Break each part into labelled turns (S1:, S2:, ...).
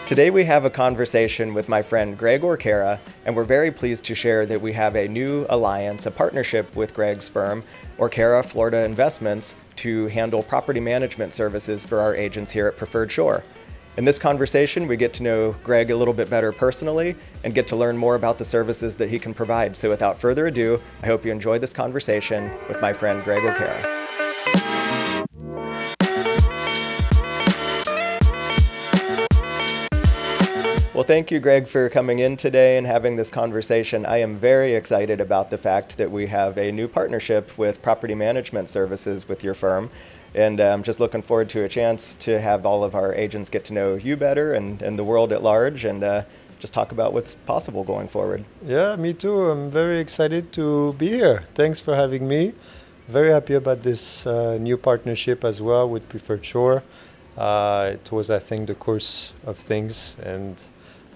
S1: Today we have a conversation with my friend Greg Orquera, and we're very pleased to share that we have a new alliance, a partnership with Greg's firm, Orquera Florida Investments, to handle property management services for our agents here at Preferred Shore. In this conversation, we get to know Greg a little bit better personally and get to learn more about the services that he can provide. So without further ado, I hope you enjoy this conversation with my friend Greg Orquera. Well, thank you, Greg, for coming in today and having this conversation. I am very excited about the fact that we have a new partnership with property management services with your firm. And I'm just looking forward to a chance to have all of our agents get to know you better and the world at large and just talk about what's possible going forward.
S2: Yeah, me too. I'm very excited to be here. Thanks for having me. Very happy about this new partnership as well with Preferred Shore. It was, I think, the course of things, and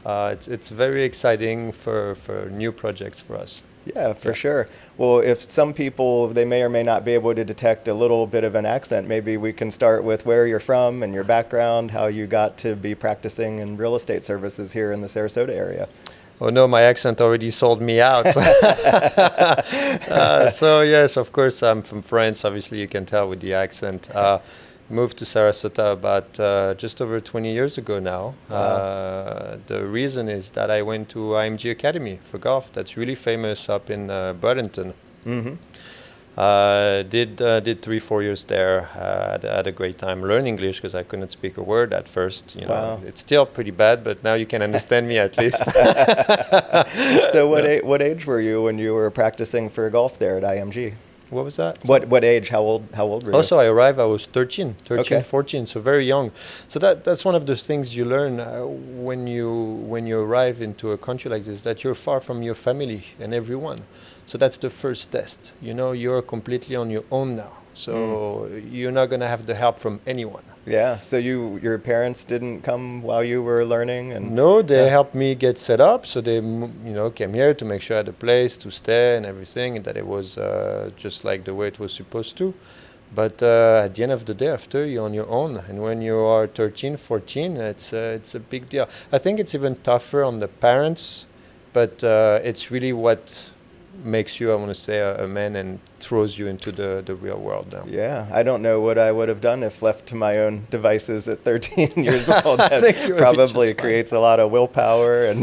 S2: it's very exciting for new projects for us.
S1: Yeah, for sure. Well, if some people, they may or may not be able to detect a little bit of an accent, maybe we can start with where you're from and your background, how you got to be practicing in real estate services here in the Sarasota area.
S2: Oh no, my accent already sold me out. So yes, of course, I'm from France. Obviously, you can tell with the accent. Moved to Sarasota about just over 20 years ago now.
S1: Wow.
S2: The reason is that I went to IMG Academy for golf. That's really famous up in Burlington.
S1: Mm-hmm.
S2: Did 3-4 years there. Had a great time learning English because I couldn't speak a word at first. You know,
S1: Wow.
S2: It's still pretty bad, but now you can understand me at least.
S1: So what age were you when you were practicing for golf there at IMG?
S2: What was that?
S1: What age? How old were you?
S2: Also, I arrived, I was 13,
S1: Okay.
S2: 14, so very young. So that's one of those things you learn when you arrive into a country like this, that you're far from your family and everyone. So that's the first test. You know, you're completely on your own now. So you're not going to have the help from anyone.
S1: Yeah. So your parents didn't come while you were learning, and
S2: No, they helped me get set up. So they, came here to make sure I had a place to stay and everything, and that it was just like the way it was supposed to. But at the end of the day, after you're on your own, and when you are 13, 14, it's a big deal. I think it's even tougher on the parents, but it's really what makes you, I want to say, a man and throws you into the real world now.
S1: Yeah, I don't know what I would have done if left to my own devices at 13 years old.
S2: I think you would be
S1: probably
S2: just
S1: creates a lot of willpower and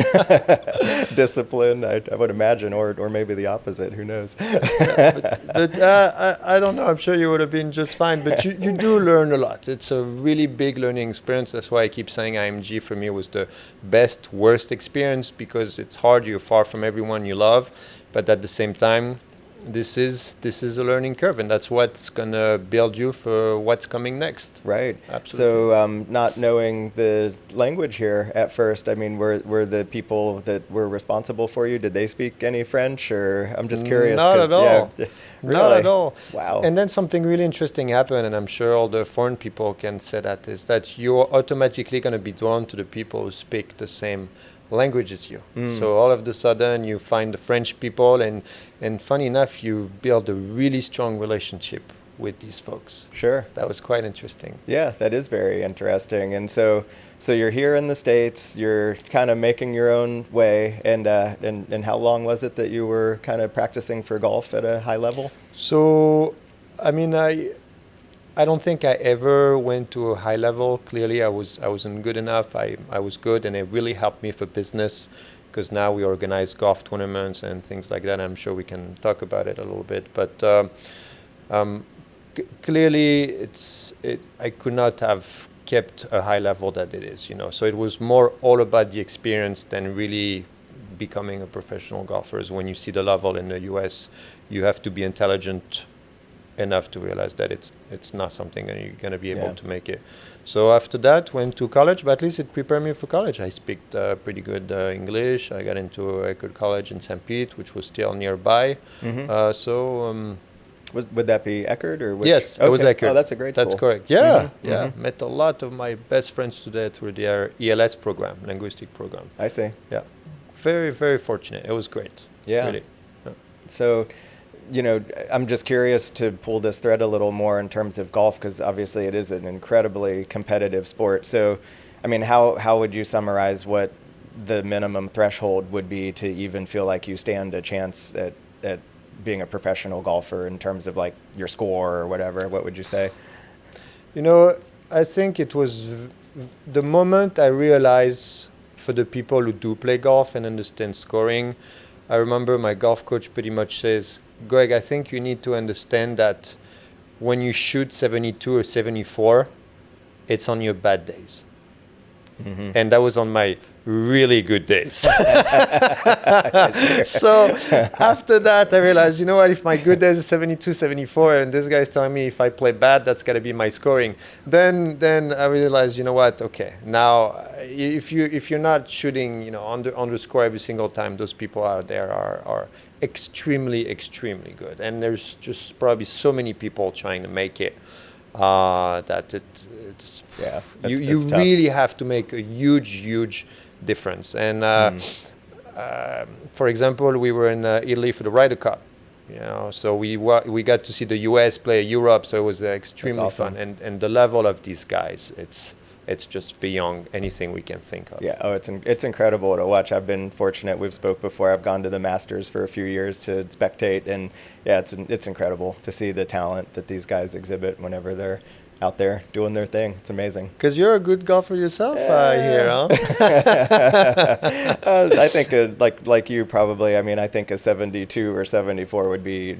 S1: discipline, I would imagine, or maybe the opposite, who knows.
S2: But I don't know, I'm sure you would have been just fine, but you do learn a lot. It's a really big learning experience. That's why I keep saying IMG for me was the best, worst experience, because it's hard, you're far from everyone you love, but at the same time, this is a learning curve, and that's what's going to build you for what's coming next.
S1: Right.
S2: Absolutely.
S1: So not knowing the language here at first, I mean, were the people that were responsible for you, did they speak any French? Or I'm just curious.
S2: Not at all.
S1: Yeah,
S2: Not
S1: really?
S2: at all.
S1: Wow.
S2: And then something really interesting happened, and I'm sure all the foreign people can say that, is that you're automatically going to be drawn to the people who speak the same language as you. So all of a sudden you find the French people, and funny enough, you build a really strong relationship with these folks.
S1: Sure.
S2: That was quite interesting.
S1: Yeah, that is very interesting. And so you're here in the States, you're kind of making your own way, and how long was it that you were kind of practicing for golf at a high level?
S2: So, I mean, I don't think I ever went to a high level. Clearly, I wasn't good enough. I was good, and it really helped me for business, because now we organize golf tournaments and things like that. I'm sure we can talk about it a little bit. But clearly, I could not have kept a high level that it is. So it was more all about the experience than really becoming a professional golfer. When you see the level in the U.S., you have to be intelligent enough to realize that it's not something that you're going to be able to make it. So after that, went to college, but at least it prepared me for college. I speak pretty good English. I got into a good college in St. Pete, which was still nearby.
S1: Would that be Eckerd or which?
S2: Yes, it was Eckerd.
S1: Oh, that's a great school.
S2: That's correct. Yeah, Met a lot of my best friends today through their ELS program, linguistic program.
S1: I see.
S2: Yeah, very, very fortunate. It was great.
S1: Yeah.
S2: Really. Yeah.
S1: So, I'm just curious to pull this thread a little more in terms of golf, because obviously it is an incredibly competitive sport. So, I mean, how would you summarize what the minimum threshold would be to even feel like you stand a chance at being a professional golfer in terms of like your score or whatever? What would you say?
S2: You know, I think it was the moment I realized for the people who do play golf and understand scoring. I remember my golf coach pretty much says, Greg, I think you need to understand that when you shoot 72 or 74, it's on your bad days. Mm-hmm. And that was on my really good days. So after that, I realized, you know what, if my good days is 72, 74, and this guy's telling me if I play bad, that's got to be my scoring, then I realized, you know what, okay, now if you're not shooting, you know, underscore every single time, those people out there are extremely, extremely good. And there's just probably so many people trying to make it. That it's you really have to make a huge difference. And for example, we were in Italy for the Ryder Cup, you know, so we got to see the US play Europe, so it was extremely awesome. Fun. And the level of these guys, it's just beyond anything we can think of.
S1: Yeah, it's incredible to watch. I've been fortunate. We've spoke before. I've gone to the Masters for a few years to spectate, and yeah, it's incredible to see the talent that these guys exhibit whenever they're out there doing their thing. It's amazing.
S2: Because you're a good golfer yourself, I hear, huh?
S1: I think like you probably. I mean, I think a 72 or 74 would be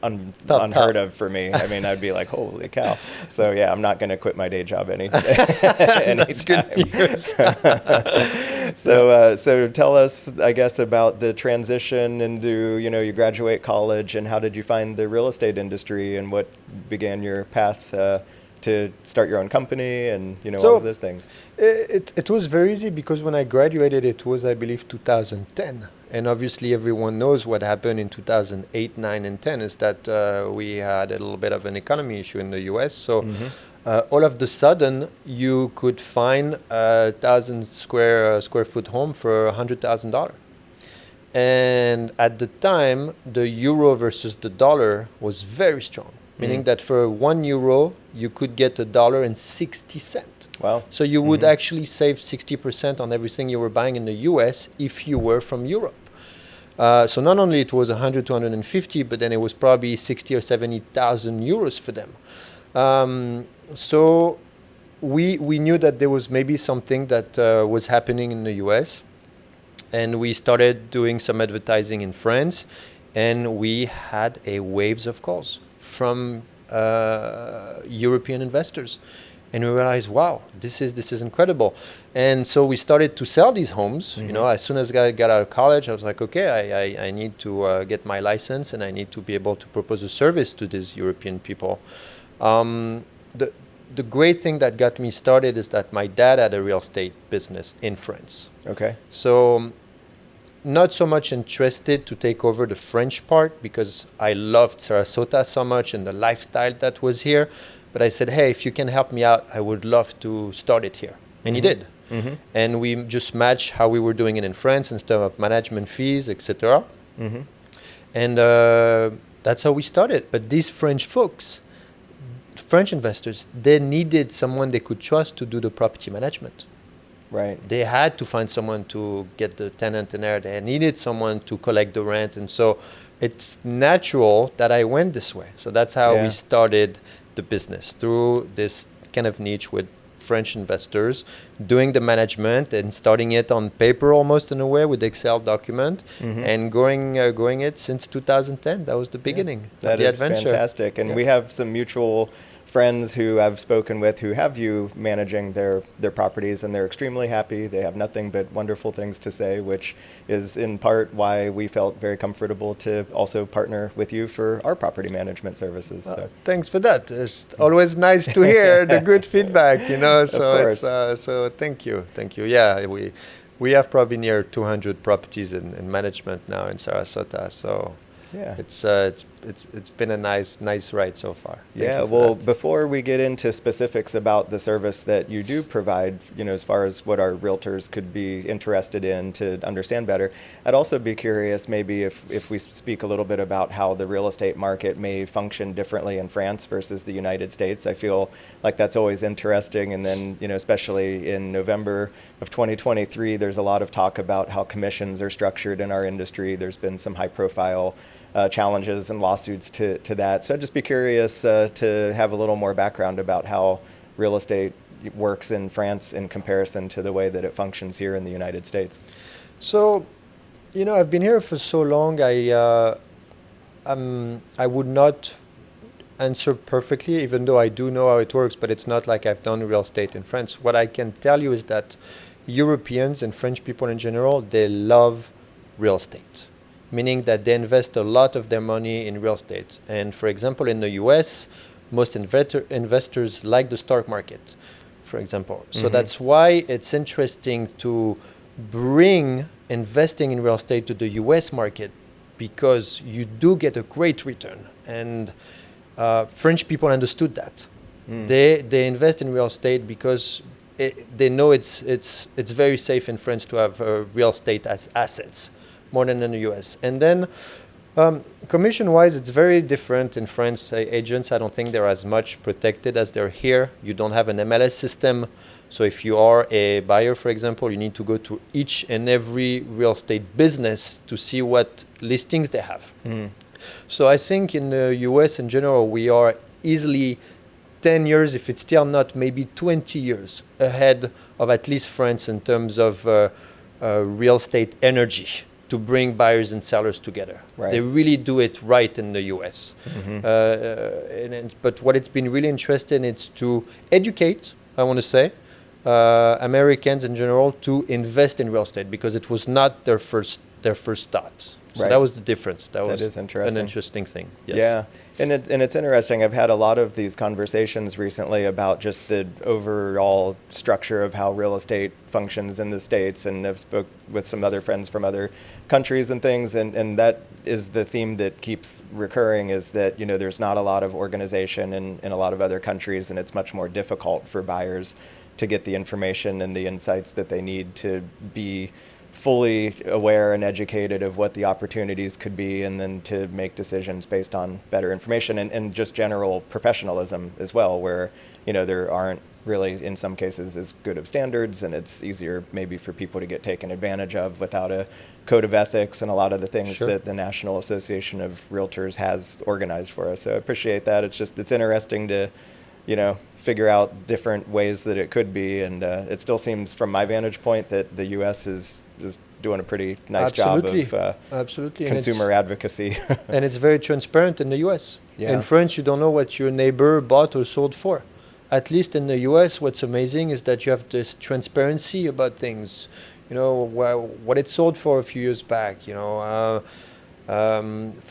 S1: unheard of for me. I mean, I'd be like, holy cow. So yeah, I'm not going to quit my day job
S2: That's good news.
S1: So tell us, I guess, about the transition into, you know, you graduate college, and how did you find the real estate industry, and what began your path to start your own company, and, you know, all of those things?
S2: It was very easy because when I graduated, it was, I believe, 2010. And obviously everyone knows what happened in 2008, 9, and 10 is that we had a little bit of an economy issue in the US. So all of the sudden, you could find a 1,000 square foot home for $100,000. And at the time, the euro versus the dollar was very strong, meaning that for €1, you could get $1.60.
S1: Wow.
S2: So you would actually save 60% on everything you were buying in the US if you were from Europe. So not only it was 100, 250, but then it was probably 60 or 70,000 euros for them. So we knew that there was maybe something that was happening in the US, and we started doing some advertising in France, and we had a waves of calls from European investors. And we realized, wow, this is incredible. And so we started to sell these homes. You know, as soon as I got out of college, I was like, okay, I need to get my license, and I need to be able to propose a service to these European people. The great thing that got me started is that my dad had a real estate business in France.
S1: Okay.
S2: So not so much interested to take over the French part because I loved Sarasota so much and the lifestyle that was here. But I said, hey, if you can help me out, I would love to start it here. And he did. And we just matched how we were doing it in France instead of management fees, etc. And that's how we started. But these French folks, French investors, they needed someone they could trust to do the property management.
S1: Right.
S2: They had to find someone to get the tenant in there. They needed someone to collect the rent. And so it's natural that I went this way. So that's how we started the business, through this kind of niche with French investors, doing the management and starting it on paper almost in a way with Excel document, and growing it since 2010. That was the beginning of the adventure.
S1: That is fantastic. And we have some mutual friends who I've spoken with who have you managing their properties, and they're extremely happy. They have nothing but wonderful things to say, which is in part why we felt very comfortable to also partner with you for our property management services. So.
S2: Thanks for that. It's always nice to hear the good feedback, you know. So
S1: of course.
S2: So thank you. Yeah, we have probably near 200 properties in management now in Sarasota. So. Yeah, it's it's been a nice ride so far. Thank
S1: Yeah,
S2: you for
S1: well,
S2: that.
S1: before we get into specifics about the service that you do provide, as far as what our realtors could be interested in to understand better, I'd also be curious maybe if we speak a little bit about how the real estate market may function differently in France versus the United States. I feel like that's always interesting. And then, especially in November of 2023, there's a lot of talk about how commissions are structured in our industry. There's been some high profile challenges and lawsuits to that. So I'd just be curious to have a little more background about how real estate works in France in comparison to the way that it functions here in the United States.
S2: So, I've been here for so long. I would not answer perfectly, even though I do know how it works. But it's not like I've done real estate in France. What I can tell you is that Europeans and French people in general, they love real estate, meaning that they invest a lot of their money in real estate. And for example, in the US, most investors like the stock market, for example. So that's why it's interesting to bring investing in real estate to the US market, because you do get a great return. And French people understood that. They invest in real estate because they know it's very safe in France to have real estate as assets, more than in the US. And then commission-wise, it's very different in France. Agents, I don't think they're as much protected as they're here. You don't have an MLS system. So if you are a buyer, for example, you need to go to each and every real estate business to see what listings they have. So I think in the US in general, we are easily 10 years, if it's still not, maybe 20 years ahead of at least France in terms of real estate energy to bring buyers and sellers together.
S1: Right.
S2: They really do it right in the US. But what it's been really interesting is to educate, I want to say, Americans in general to invest in real estate, because it was not their first thought. So
S1: Right.
S2: that was the difference. That
S1: is interesting.
S2: an interesting thing. Yes.
S1: Yeah, and it's interesting. I've had a lot of these conversations recently about just the overall structure of how real estate functions in the States, and I've spoke with some other friends from other countries and things, and that is the theme that keeps recurring, is that there's not a lot of organization in a lot of other countries, and it's much more difficult for buyers to get the information and the insights that they need to be fully aware and educated of what the opportunities could be, and then to make decisions based on better information and just general professionalism as well, where there aren't really in some cases as good of standards, and it's easier maybe for people to get taken advantage of without a code of ethics and a lot of the things
S2: Sure.
S1: that the National Association of Realtors has organized for us. So I appreciate that. It's interesting to figure out different ways that it could be, and it still seems from my vantage point that the U.S. is doing a pretty nice
S2: Absolutely.
S1: job of
S2: Absolutely.
S1: consumer advocacy.
S2: And it's very transparent in the US.
S1: Yeah.
S2: In France, you don't know what your neighbor bought or sold for. At least in the US, what's amazing is that you have this transparency about things. What it sold for a few years back.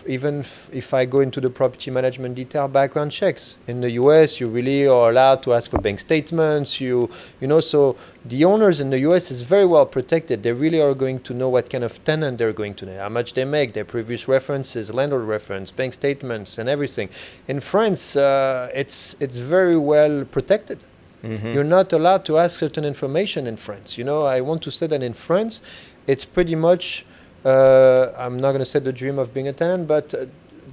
S2: Even if I go into the property management detail, background checks. In the US, you really are allowed to ask for bank statements. So the owners in the US is very well protected. They really are going to know what kind of tenant they're going to know, how much they make, their previous references, landlord reference, bank statements, and everything. In France, it's very well protected. You're not allowed to ask certain information in France. I want to say that in France, it's pretty much, I'm not going to say the dream of being a tenant, but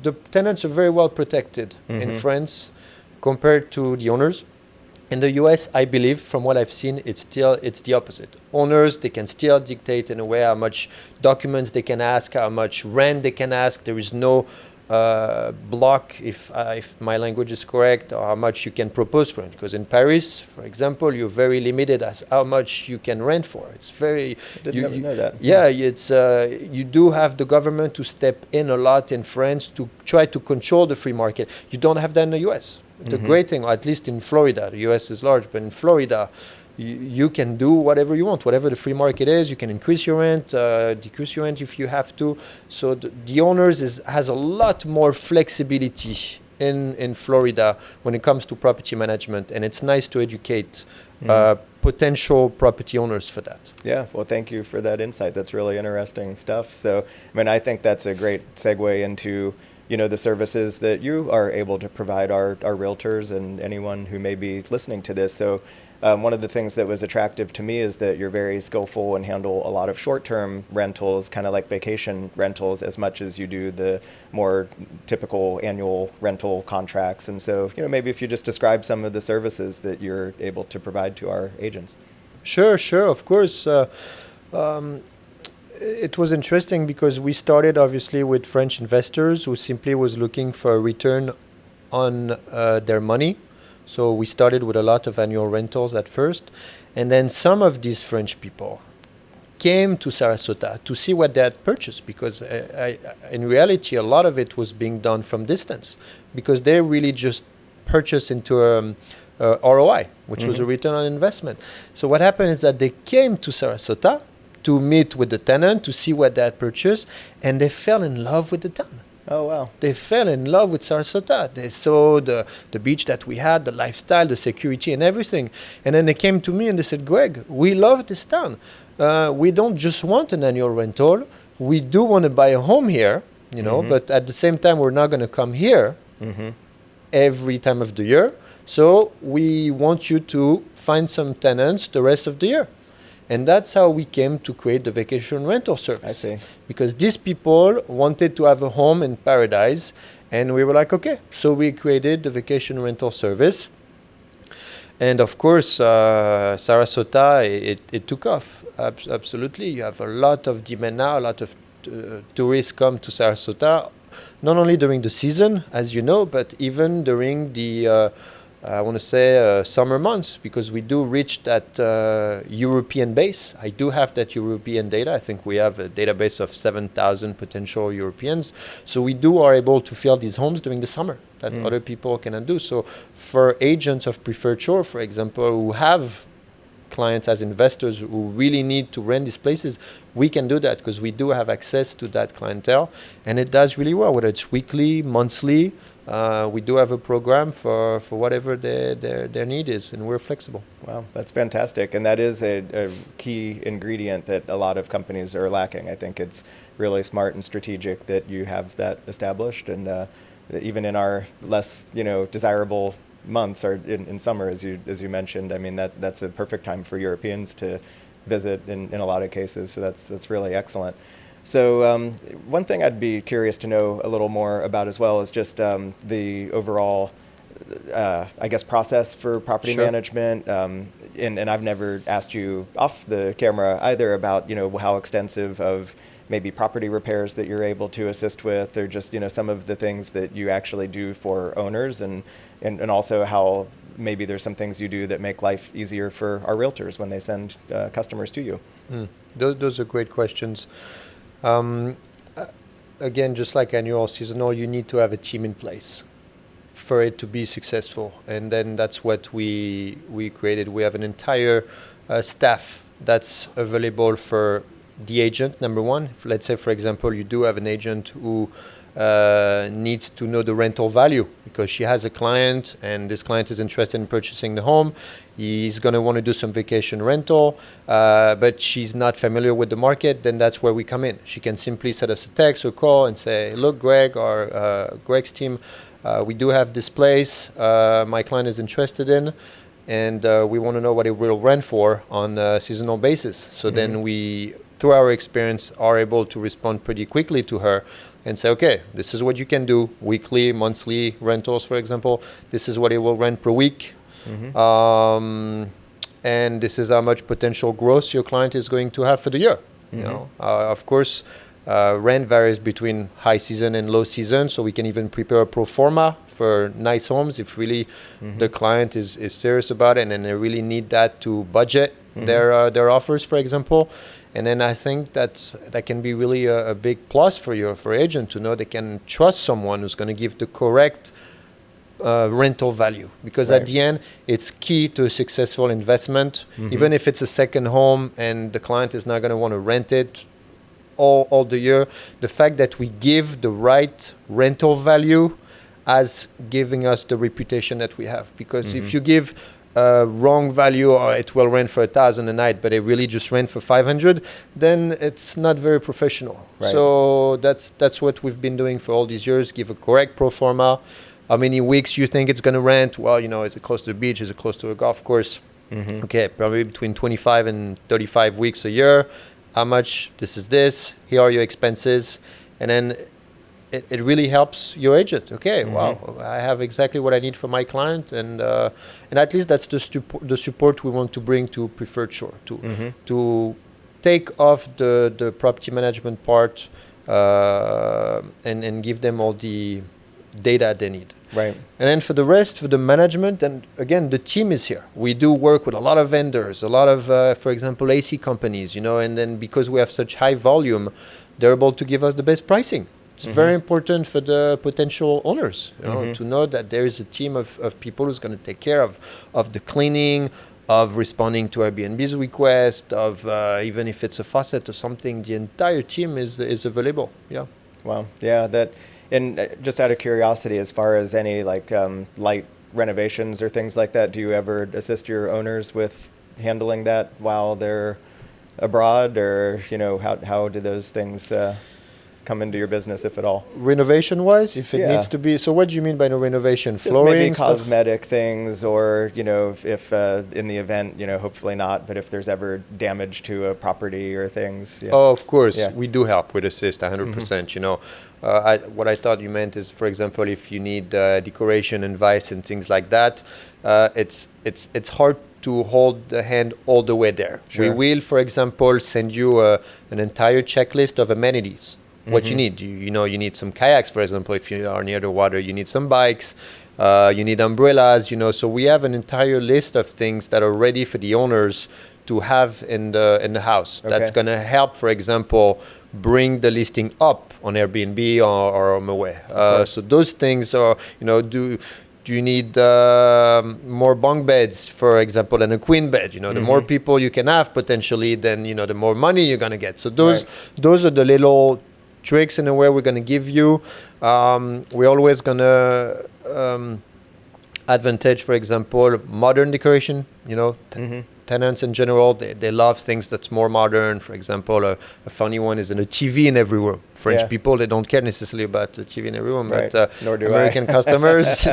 S2: the tenants are very well protected in France compared to the owners. In the US, I believe, from what I've seen, it's the opposite. Owners, they can still dictate in a way how much documents they can ask, how much rent they can ask. There is no block, if my language is correct, or how much you can propose for it. Because in Paris, for example, you're very limited as how much you can rent for. It's very.
S1: I didn't know that.
S2: Yeah, it's you do have the government to step in a lot in France to try to control the free market. You don't have that in the US. The great thing, or at least in Florida, the US is large, but in Florida, you can do whatever you want. Whatever the free market is, you can increase your rent, decrease your rent if you have to. So the owners has a lot more flexibility in Florida when it comes to property management, and it's nice to educate potential property owners for that.
S1: Yeah, well, thank you for that insight. That's really interesting stuff. So, I think that's a great segue into the services that you are able to provide our realtors and anyone who may be listening to this. So one of the things that was attractive to me is that you're very skillful and handle a lot of short-term rentals, kind of like vacation rentals, as much as you do the more typical annual rental contracts. And so, maybe if you just describe some of the services that you're able to provide to our agents.
S2: Sure, of course. It was interesting because we started obviously with French investors who simply was looking for a return on their money. So we started with a lot of annual rentals at first. And then some of these French people came to Sarasota to see what they had purchased, because in reality, a lot of it was being done from distance, because they really just purchased into ROI, which was a return on investment. So what happened is that they came to Sarasota to meet with the tenant, to see what they had purchased, and they fell in love with the town.
S1: Oh, wow.
S2: They fell in love with Sarasota. They saw the beach that we had, the lifestyle, the security, and everything. And then they came to me and they said, Greg, we love this town. We don't just want an annual rental. We do want to buy a home here, but at the same time, we're not going to come here every time of the year. So we want you to find some tenants the rest of the year. And that's how we came to create the vacation rental service.
S1: I see.
S2: Because these people wanted to have a home in paradise, and we were like, okay. So we created the vacation rental service. And of course, Sarasota, it took off. Absolutely. You have a lot of demand now, a lot of tourists come to Sarasota, not only during the season, as you know, but even during the I want to say summer months, because we do reach that European base. I do have that European data. I think we have a database of 7,000 potential Europeans. So we are able to fill these homes during the summer that other people cannot do. So for agents of preferred shore, for example, who have clients as investors who really need to rent these places, we can do that because we do have access to that clientele, and it does really well, whether it's weekly, monthly. We do have a program for whatever their need is, and we're flexible.
S1: Wow, that's fantastic. And that is a key ingredient that a lot of companies are lacking. I think it's really smart and strategic that you have that established. And even in our less, desirable months, or in summer, as you mentioned, I mean, that's a perfect time for Europeans to visit in a lot of cases. So that's really excellent. So one thing I'd be curious to know a little more about as well is just the overall, I guess, process for property management. And I've never asked you off the camera either about, how extensive of maybe property repairs that you're able to assist with, or just, some of the things that you actually do for owners, and also how maybe there's some things you do that make life easier for our realtors when they send customers to you.
S2: Those are great questions. Again, just like annual, seasonal, you need to have a team in place for it to be successful. And then that's what we created. We have an entire staff that's available for the agent, number one. Let's say, for example, you do have an agent who needs to know the rental value because she has a client and this client is interested in purchasing the home. He's going to want to do some vacation rental, but she's not familiar with the market. Then that's where we come in. She can simply send us a text or call and say, look, Greg, or Greg's team, we do have this place my client is interested in, and we want to know what it will rent for on a seasonal basis. So then we, through our experience, are able to respond pretty quickly to her and say, okay, this is what you can do, weekly, monthly rentals, for example. This is what it will rent per week. And this is how much potential growth your client is going to have for the year. Of course, rent varies between high season and low season, so we can even prepare a pro forma for nice homes if really the client is serious about it, and then they really need that to budget their offers, for example. And then I think that can be really a big plus for agent to know they can trust someone who's going to give the correct rental value, because at the end it's key to a successful investment. Even if it's a second home and the client is not going to want to rent it all the year, the fact that we give the right rental value as giving us the reputation that we have. Because if you give wrong value, or it will rent for 1,000 a night, but it really just rent for 500, then it's not very professional.
S1: Right.
S2: So that's what we've been doing for all these years. Give a correct pro forma. How many weeks you think it's going to rent? Well, is it close to the beach? Is it close to a golf course?
S1: Mm-hmm.
S2: Okay, probably between 25 and 35 weeks a year. How much? This is this. Here are your expenses. And then it really helps your agent. Okay,
S1: Mm-hmm.
S2: wow, I have exactly what I need for my client, and at least that's the support we want to bring to Preferred Shore, to take off the property management part, and give them all the data they need.
S1: Right.
S2: And then for the rest, for the management, and again, the team is here. We do work with a lot of vendors, a lot of, for example, AC companies, and then because we have such high volume, they're able to give us the best pricing. It's very important for the potential owners, to know that there is a team of people who's going to take care of the cleaning, of responding to Airbnb's request, of even if it's a faucet or something, the entire team is available. Yeah.
S1: Wow. Yeah. And just out of curiosity, as far as any light renovations or things like that, do you ever assist your owners with handling that while they're abroad, or how do those things come into your business, if at all?
S2: Renovation wise, if it needs to be. So what do you mean by no renovation? Flooring,
S1: maybe
S2: stuff?
S1: cosmetic things, or if in the event, hopefully not, but if there's ever damage to a property or things. Yeah.
S2: Oh, of course,
S1: Yeah.
S2: we do help with assist 100%. What I thought you meant is, for example, if you need decoration advice and things like that, it's hard to hold the hand all the way there.
S1: Sure.
S2: We will, for example, send you an entire checklist of amenities. What you need, you need some kayaks, for example, if you are near the water. You need some bikes, you need umbrellas, So we have an entire list of things that are ready for the owners to have in the house.
S1: Okay.
S2: That's going to help, for example, bring the listing up on Airbnb or on HomeAway. So those things are, do you need more bunk beds, for example, and a queen bed? The more people you can have potentially, then the more money you're gonna get. So those are the little tricks in a way we're gonna give you. We're always gonna advantage, for example, modern decoration. Tenants in general, they love things that's more modern. For example, a funny one is a TV in every room. French people, they don't care necessarily about the TV in every room,
S1: right.
S2: but
S1: Nor do
S2: American customers,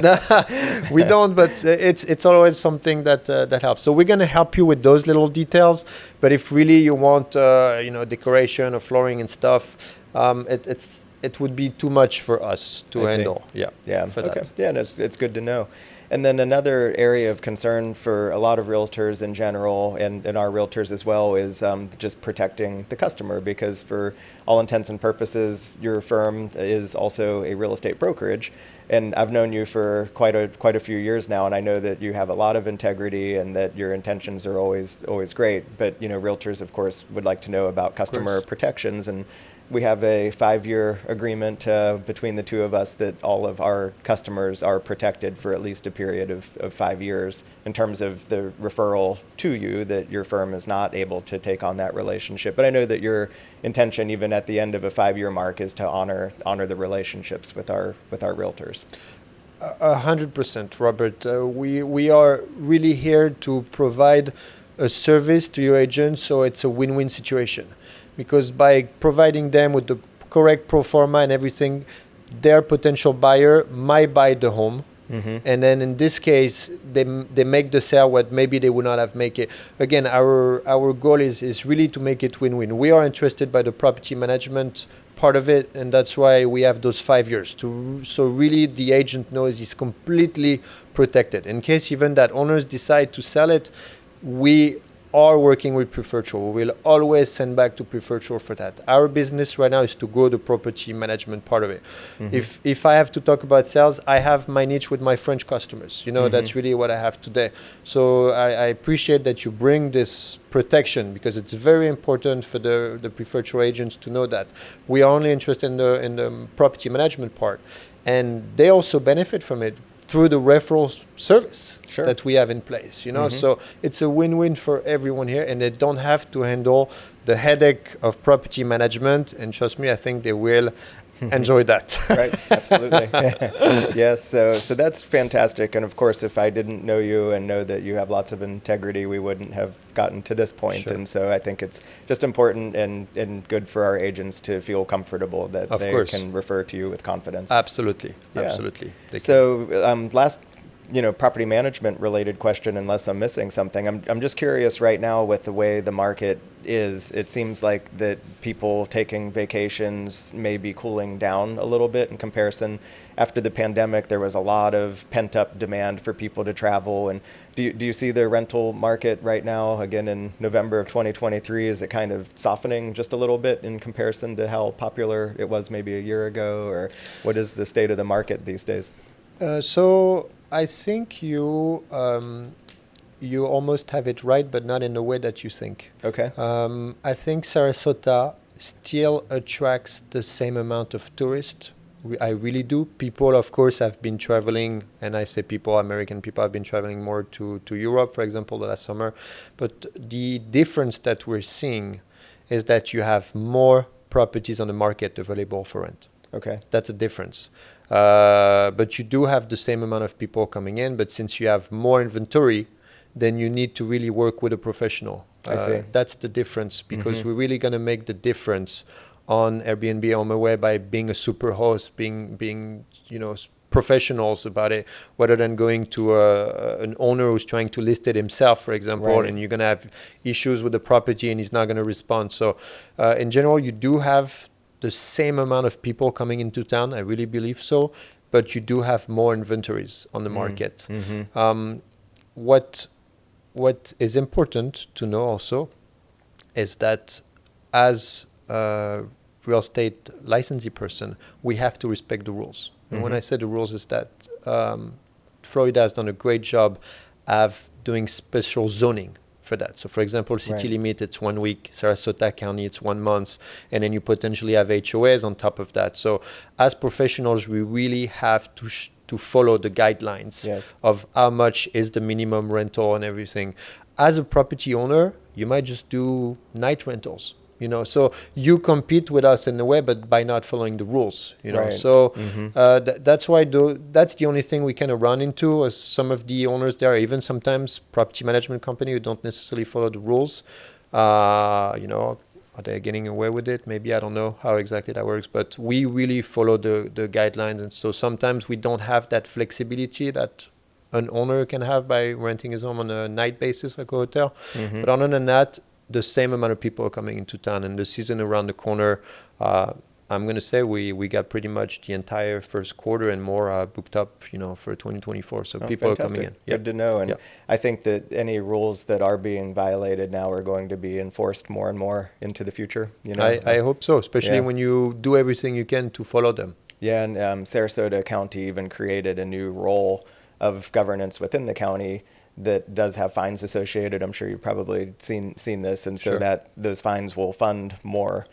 S2: we don't. But it's always something that helps. So we're gonna help you with those little details. But if really you want, decoration or flooring and stuff, it would be too much for us to handle.
S1: Yeah.
S2: For
S1: okay.
S2: that.
S1: Yeah, and it's good to know. And then another area of concern for a lot of realtors in general, and our realtors as well, is just protecting the customer, because for all intents and purposes, your firm is also a real estate brokerage. And I've known you for quite a few years now, and I know that you have a lot of integrity and that your intentions are always great. But realtors, of course, would like to know about customer protections, and we have a 5-year agreement between the two of us that all of our customers are protected for at least a period of 5 years in terms of the referral to you, that your firm is not able to take on that relationship. But I know that your intention, even at the end of a 5-year mark, is to honor the relationships with our realtors.
S2: 100%, Robert. We are really here to provide a service to your agents, so it's a win-win situation. Because by providing them with the correct pro forma and everything, their potential buyer might buy the home. And then in this case, they make the sale what maybe they would not have make it. Again, our goal is really to make it win-win. We are interested by the property management part of it, and that's why we have those 5 years. So really the agent knows he's completely protected. In case even that owners decide to sell it, we are working with Preferred Shore. We will always send back to Preferred Shore for that. Our business right now is to grow the property management part of it. If I have to talk about sales, I have my niche with my French customers. That's really what I have today. So I appreciate that you bring this protection, because it's very important for the Preferred Shore agents to know that we are only interested in the property management part, and they also benefit from it through the referral service that we have in place, So it's a win-win for everyone here, and they don't have to handle the headache of property management. And trust me, I think they will enjoy that.
S1: Right, absolutely. Yes, so that's fantastic. And of course, if I didn't know you and know that you have lots of integrity, we wouldn't have gotten to this point.
S2: Sure.
S1: And so I think it's just important and good for our agents to feel comfortable that
S2: Of
S1: they
S2: course.
S1: can refer to you with confidence.
S2: Absolutely,
S1: Yeah.
S2: absolutely.
S1: So last, property management related question, unless I'm missing something. I'm just curious right now with the way the market is, it seems like that people taking vacations may be cooling down a little bit in comparison. After the pandemic, there was a lot of pent up demand for people to travel. And do you see the rental market right now, again in November of 2023, is it kind of softening just a little bit in comparison to how popular it was maybe a year ago? Or what is the state of the market these days?
S2: So I think you almost have it right, but not in the way that you think.
S1: Okay.
S2: I think Sarasota still attracts the same amount of tourists. I really do. People, of course, have been traveling, and I say people, American people have been traveling more to Europe, for example, the last summer. But the difference that we're seeing is that you have more properties on the market available for rent.
S1: Okay.
S2: That's a difference. But you do have the same amount of people coming in, but since you have more inventory, then you need to really work with a professional.
S1: I see.
S2: That's the difference, because we're really going to make the difference on Airbnb HomeAway by being a super host, being professionals about it, rather than going to an owner who's trying to list it himself, for example,
S1: Right.
S2: and you're going to have issues with the property and he's not going to respond. So in general, you do have the same amount of people coming into town. I really believe so, but you do have more inventories on the market. What is important to know also is that as a real estate licensee person, we have to respect the rules. And when I say the rules is that Florida has done a great job of doing special zoning for that. So for example, city limit, it's 1 week. Sarasota County, it's 1 month. And then you potentially have HOAs on top of that. So as professionals, we really have to follow the guidelines of how much is the minimum rental and everything. As a property owner, you might just do night rentals. So you compete with us in a way, but by not following the rules,
S1: Right.
S2: So that's why that's the only thing we kind of run into as some of the owners there, even sometimes property management company who don't necessarily follow the rules. Are they getting away with it? Maybe, I don't know how exactly that works, but we really follow the guidelines. And so sometimes we don't have that flexibility that an owner can have by renting his home on a night basis like a hotel. But other than that, the same amount of people are coming into town, and the season around the corner, I'm going to say we got pretty much the entire first quarter and more booked up, for 2024. So people
S1: fantastic.
S2: are coming in.
S1: Good to know. And I think that any rules that are being violated now are going to be enforced more and more into the future.
S2: I hope so, especially when you do everything you can to follow them.
S1: Yeah, and Sarasota County even created a new role of governance within the county that does have fines associated. I'm sure you've probably seen this, and so that those fines will fund more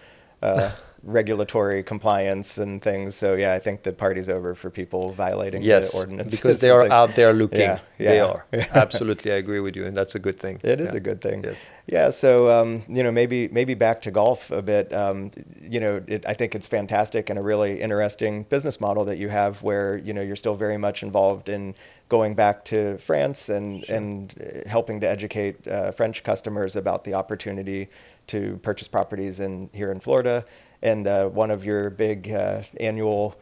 S1: regulatory compliance and things. So I think the party's over for people violating the ordinance.
S2: Because they are out there looking. They are.
S1: Yeah.
S2: Absolutely, I agree with you, and that's a good thing.
S1: It is a good thing.
S2: Yes.
S1: Yeah. So maybe back to golf a bit. I think it's fantastic and a really interesting business model that you have, where you're still very much involved in going back to France and helping to educate French customers about the opportunity to purchase properties here in Florida. And one of your big annual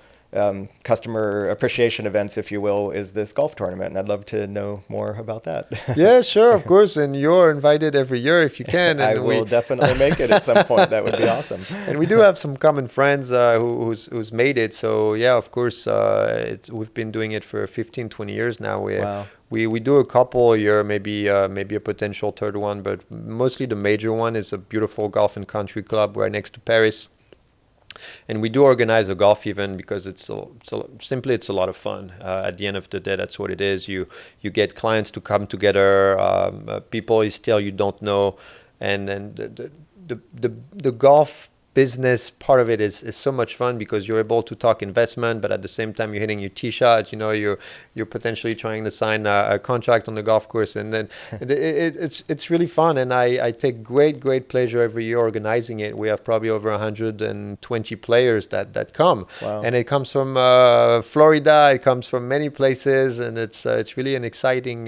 S1: customer appreciation events, if you will, is this golf tournament. And I'd love to know more about that.
S2: Yeah, sure, of course. And you're invited every year if you can. And
S1: I will definitely make it at some point. That would be awesome.
S2: And we do have some common friends who's made it. So yeah, of course, we've been doing it for 15, 20 years now.
S1: Wow.
S2: We do a couple a year, maybe a potential third one, but mostly the major one is a beautiful golf and country club right next to Paris. And we do organize a golf event because it's a lot of fun. At the end of the day, that's what it is. You get clients to come together, people you don't know, and then the golf business part of it is so much fun because you're able to talk investment, but at the same time you're hitting your tee shot. You know, you're potentially trying to sign a contract on the golf course, and then it's really fun. And I take great pleasure every year organizing it. We have probably over 120 players that come,
S1: Wow.
S2: and it comes from Florida. It comes from many places, and it's really an exciting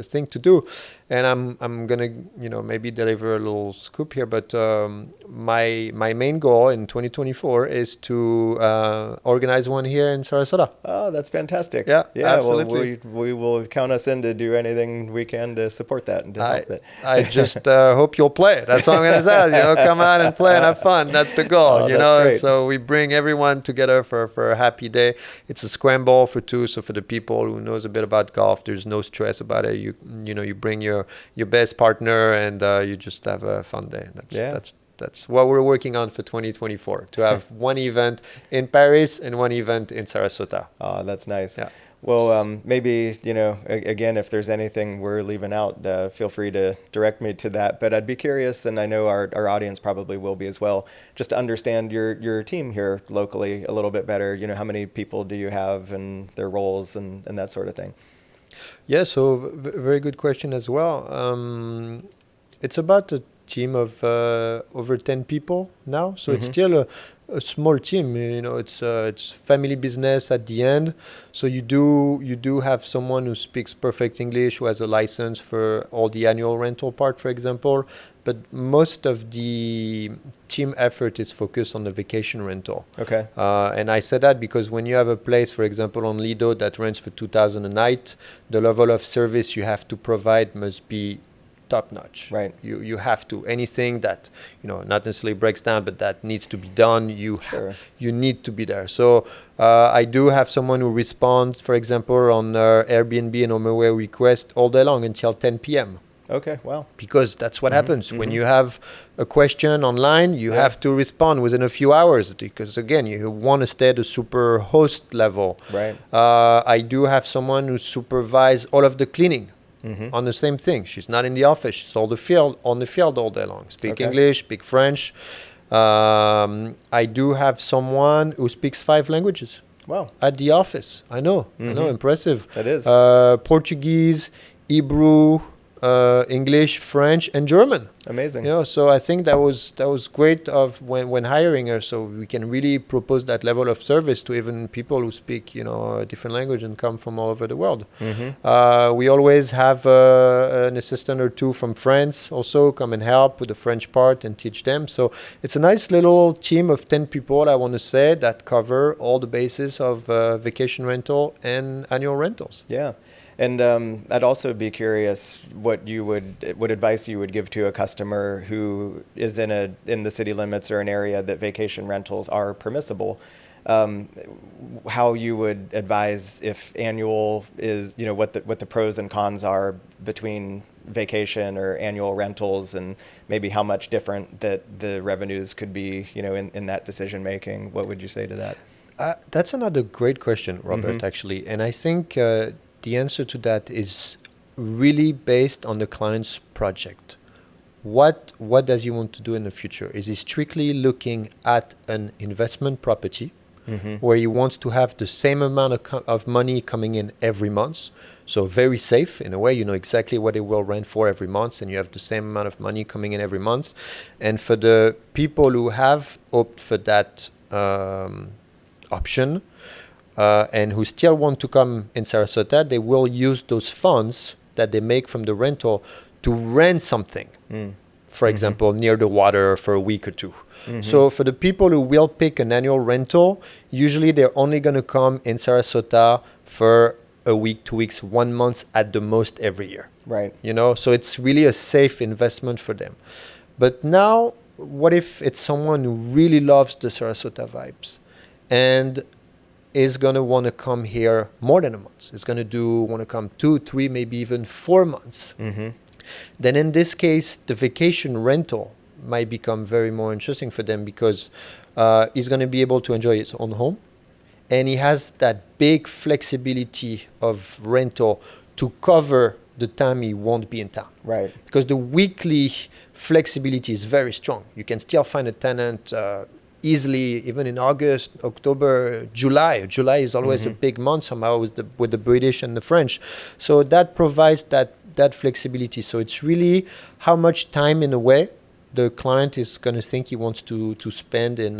S2: thing to do. And I'm gonna maybe deliver a little scoop here, but my main goal in 2024 is to organize one here in Sarasota.
S1: Oh, that's fantastic.
S2: Yeah,
S1: absolutely. Well, we will count us in to do anything we can to support that and to help it.
S2: I just hope you'll play. That's what I'm gonna say. Come out and play and have fun. That's the goal.
S1: That's great.
S2: So we bring everyone together for a happy day. It's a scramble for two. So for the people who knows a bit about golf, there's no stress about it. You bring your best partner and you just have a fun day. That's what we're working on for 2024, to have one event in Paris and one event in Sarasota.
S1: Oh, that's nice.
S2: Yeah.
S1: Well, maybe, again, if there's anything we're leaving out, feel free to direct me to that. But I'd be curious, and I know our audience probably will be as well, just to understand your team here locally a little bit better. How many people do you have and their roles and that sort of thing?
S2: Yeah, so very good question as well. It's about a team of over 10 people now, so it's still a small team. It's family business at the end. So you do have someone who speaks perfect English, who has a license for all the annual rental part, for example. But most of the team effort is focused on the vacation rental.
S1: Okay.
S2: And I said that because when you have a place, for example, on Lido that rents for $2,000 a night, the level of service you have to provide must be top notch.
S1: Right.
S2: You have to. Anything that not necessarily breaks down, but that needs to be done, you need to be there. So I do have someone who responds, for example, on Airbnb and HomeAway request all day long until 10 p.m.
S1: Okay, wow.
S2: Because that's what happens. When you have a question online, you have to respond within a few hours because, again, you want to stay at a super host level.
S1: Right.
S2: I do have someone who supervises all of the cleaning on the same thing. She's not in the office. She's on the field all day long. Speak English, speak French. I do have someone who speaks 5 languages.
S1: Wow.
S2: At the office. I know, impressive.
S1: That is.
S2: Portuguese, Hebrew, English, French, and German.
S1: Amazing.
S2: So I think that was great of when hiring her. So we can really propose that level of service to even people who speak a different language and come from all over the world. We always have an assistant or two from France also come and help with the French part and teach them. So it's a nice little team of 10 people, I want to say, that cover all the bases of vacation rental and annual rentals.
S1: Yeah. And I'd also be curious what advice you would give to a customer who is in the city limits or an area that vacation rentals are permissible. How you would advise if annual is, what the pros and cons are between vacation or annual rentals, and maybe how much different that the revenues could be, in that decision making. What would you say to that?
S2: That's another great question, Robert, actually. And I think the answer to that is really based on the client's project. What does he want to do in the future? Is he strictly looking at an investment property where he wants to have the same amount of money coming in every month? So very safe in a way, you know exactly what it will rent for every month, and you have the same amount of money coming in every month. And for the people who have opted for that option, and who still want to come in Sarasota, they will use those funds that they make from the rental to rent something, for example, near the water for a week or two. So for the people who will pick an annual rental, usually they're only going to come in Sarasota for a week, 2 weeks, 1 month at the most every year.
S1: Right.
S2: So it's really a safe investment for them. But now, what if it's someone who really loves the Sarasota vibes and is going to want to come here more than a month? Is going to want to come 2, 3, maybe even 4 months. Then in this case, the vacation rental might become very more interesting for them because he's going to be able to enjoy his own home. And he has that big flexibility of rental to cover the time he won't be in town.
S1: Right.
S2: Because the weekly flexibility is very strong. You can still find a tenant easily, even in August, October, July. July is always a big month somehow with the British and the French. So that provides that flexibility. So it's really how much time, in a way, the client is going to think he wants to spend in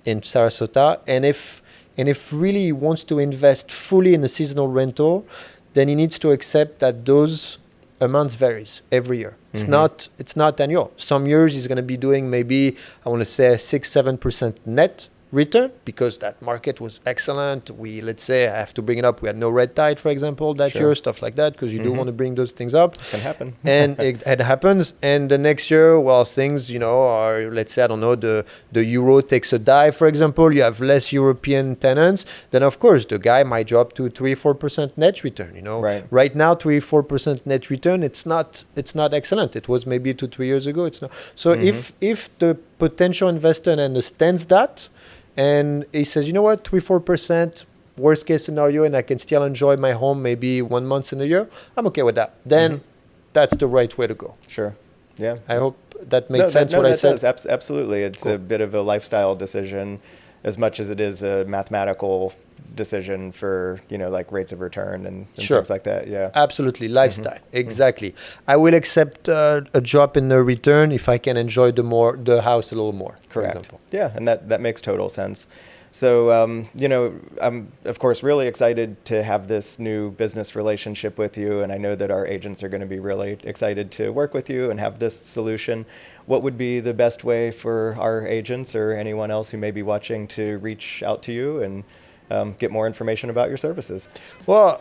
S2: Sarasota. And if really he wants to invest fully in a seasonal rental, then he needs to accept that those amounts varies every year. It's not annual. Some years he's going to be doing maybe, I want to say 6-7% net return because that market was excellent. Let's say, I have to bring it up, we had no red tide, for example, that year, stuff like that, because you do want to bring those things up.
S1: Can happen.
S2: And it happens. And the next year, well, things, are, let's say, I don't know, the euro takes a dive, for example, you have less European tenants, then of course the guy might drop to 3-4% net return, Right now, 3-4% net return, it's not excellent. It was maybe 2-3 years ago. It's not. So if the potential investor understands that, and he says, you know what, 3-4%, worst case scenario, and I can still enjoy my home maybe 1 month in a year, I'm okay with that. Then that's the right way to go.
S1: Sure. Yeah.
S2: I hope that makes sense what I said.
S1: Does. Absolutely. It's a bit of a lifestyle decision as much as it is a mathematical decision for, like rates of return and things like that. Yeah.
S2: Absolutely. Lifestyle. Exactly. I will accept a drop in the return if I can enjoy the house a little more, for example.
S1: Yeah. And that makes total sense. So, I'm, of course, really excited to have this new business relationship with you. And I know that our agents are going to be really excited to work with you and have this solution. What would be the best way for our agents or anyone else who may be watching to reach out to you and get more information about your services?
S2: Well,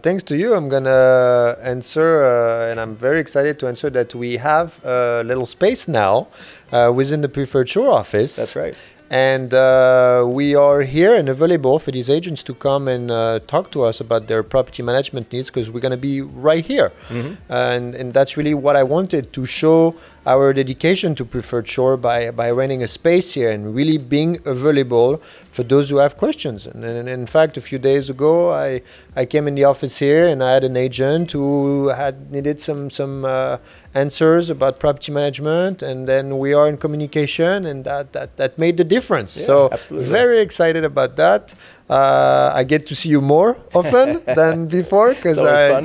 S2: thanks to you, I'm going to answer, and I'm very excited to answer that we have a little space now within the Preferred Shore office.
S1: That's right.
S2: And we are here and available for these agents to come and talk to us about their property management needs, because we're going to be right here. And that's really what I wanted to show, our dedication to Preferred Shore by renting a space here and really being available for those who have questions. And in fact, a few days ago, I came in the office here and I had an agent who had needed some answers about property management, and then we are in communication, and that made the difference.
S1: Yeah,
S2: so
S1: absolutely.
S2: Very excited about that. I get to see you more often than before, because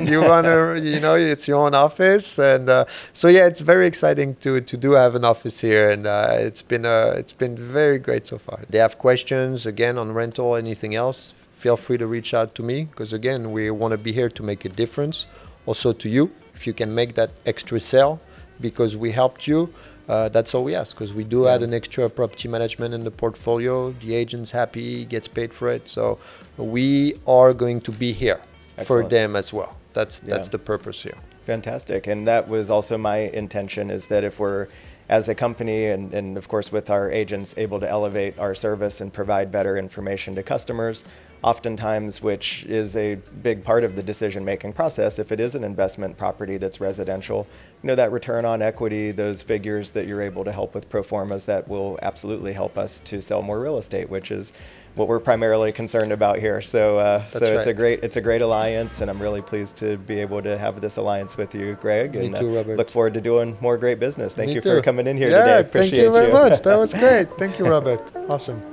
S2: you run it's your own office, and so yeah, it's very exciting to have an office here, and it's been very great so far. They have questions again on rental or anything else, feel free to reach out to me, because again, we want to be here to make a difference. Also to you, if you can make that extra sale because we helped you, that's all we ask, because we do add an extra property management in the portfolio. The agent's happy, gets paid for it. So we are going to be here for them as well. That's the purpose here.
S1: Fantastic. And that was also my intention, is that if we're, as a company and of course with our agents, able to elevate our service and provide better information to customers, oftentimes, which is a big part of the decision-making process, if it is an investment property that's residential, that return on equity, those figures that you're able to help with pro formas, that will absolutely help us to sell more real estate, which is what we're primarily concerned about here. So it's a great alliance, and I'm really pleased to be able to have this alliance with you, Greg.
S2: Me too, Robert.
S1: Look forward to doing more great business. Thank you for coming in here today. Appreciate
S2: thank you very much. That was great. Thank you, Robert. Awesome.